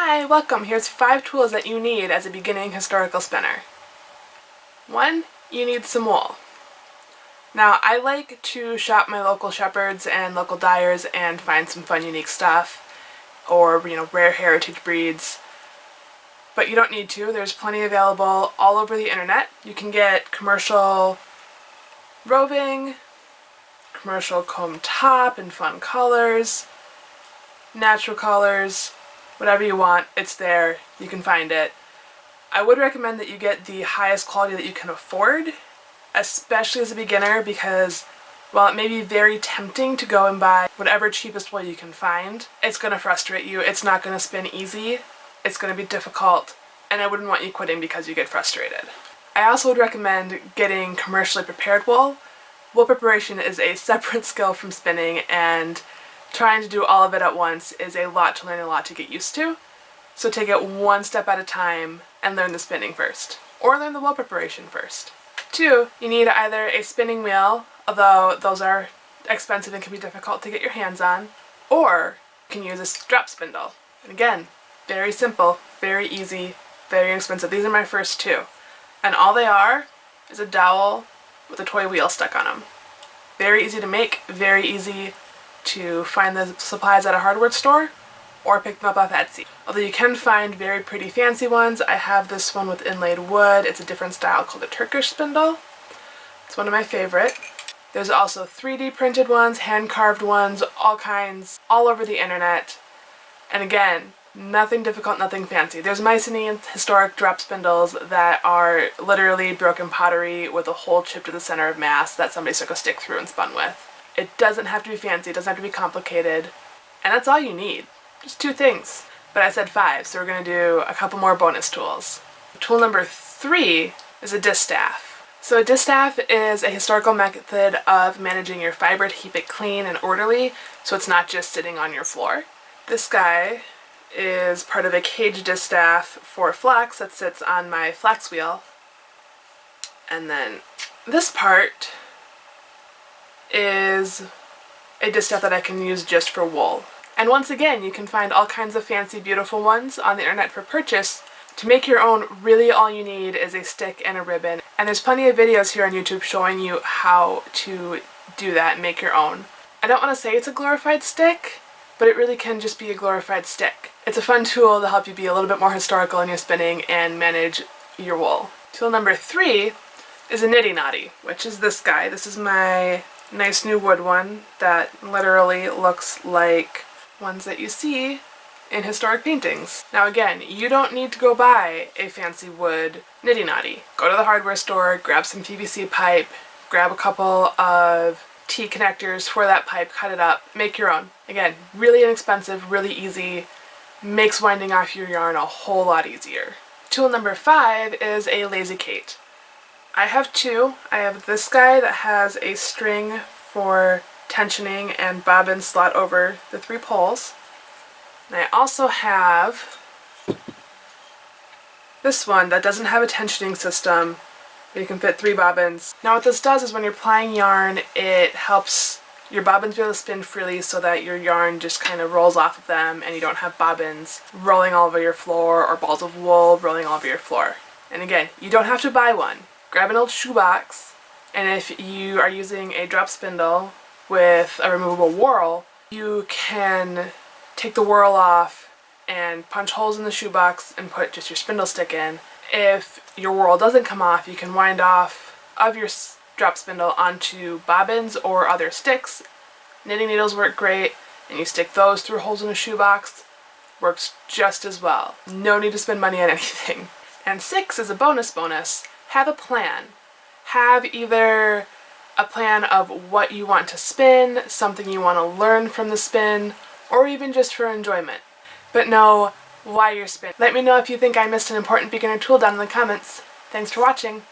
Hi, welcome. Here's 5 tools that you need as a beginning historical spinner. 1. You need some wool. Now, I like to shop my local shepherds and local dyers and find some fun, unique stuff, or, rare heritage breeds. But you don't need to. There's plenty available all over the internet. You can get commercial roving, commercial comb top in fun colors, natural colors, whatever you want, it's there, you can find it. I would recommend that you get the highest quality that you can afford, especially as a beginner, because while it may be very tempting to go and buy whatever cheapest wool you can find, it's going to frustrate you, it's not going to spin easy, it's going to be difficult, and I wouldn't want you quitting because you get frustrated. I also would recommend getting commercially prepared wool. Wool preparation is a separate skill from spinning, and trying to do all of it at once is a lot to learn, a lot to get used to. So take it one step at a time and learn the spinning first. Or learn the wool preparation first. 2, you need either a spinning wheel, although those are expensive and can be difficult to get your hands on, or you can use a drop spindle. And again, very simple, very easy, very inexpensive. These are my first 2. And all they are is a dowel with a toy wheel stuck on them. Very easy to make, very easy to find the supplies at a hardware store or pick them up off Etsy. Although you can find very pretty fancy ones. I have this one with inlaid wood. It's a different style called a Turkish spindle. It's one of my favorite. There's also 3D printed ones, hand carved ones, all kinds, all over the internet. And again, nothing difficult, nothing fancy. There's Mycenaean historic drop spindles that are literally broken pottery with a hole chipped to the center of mass that somebody stuck a stick through and spun with. It doesn't have to be fancy, it doesn't have to be complicated, and that's all you need. Just 2 things. But I said 5, so we're going to do a couple more bonus tools. Tool number 3 is a distaff. So a distaff is a historical method of managing your fiber to keep it clean and orderly, so it's not just sitting on your floor. This guy is part of a cage distaff for flax that sits on my flax wheel. And then this part is a distaff that I can use just for wool. And once again, you can find all kinds of fancy, beautiful ones on the internet for purchase. To make your own, really all you need is a stick and a ribbon. And there's plenty of videos here on YouTube showing you how to do that and make your own. I don't want to say it's a glorified stick, but it really can just be a glorified stick. It's a fun tool to help you be a little bit more historical in your spinning and manage your wool. Tool number 3 is a Niddy Noddy, which is this guy. This is my nice new wood one that literally looks like ones that you see in historic paintings. Now again, you don't need to go buy a fancy wood Niddy Noddy. Go to the hardware store, grab some PVC pipe, grab a couple of T connectors for that pipe, cut it up, make your own. Again, really inexpensive, really easy, makes winding off your yarn a whole lot easier. Tool number 5 is a lazy Kate. I have 2. I have this guy that has a string for tensioning and bobbin slot over the 3 poles. And I also have this one that doesn't have a tensioning system, but you can fit 3 bobbins. Now what this does is when you're plying yarn, it helps your bobbins be able to spin freely so that your yarn just kind of rolls off of them and you don't have bobbins rolling all over your floor or balls of wool rolling all over your floor. And again, you don't have to buy one. Grab an old shoebox, and if you are using a drop spindle with a removable whorl, you can take the whorl off and punch holes in the shoebox and put just your spindle stick in. If your whorl doesn't come off, you can wind off of your drop spindle onto bobbins or other sticks. Knitting needles work great, and you stick those through holes in a shoebox. Works just as well. No need to spend money on anything. And 6 is a bonus. Have a plan. Have either a plan of what you want to spin, something you want to learn from the spin, or even just for enjoyment. But know why you're spinning. Let me know if you think I missed an important beginner tool down in the comments. Thanks for watching.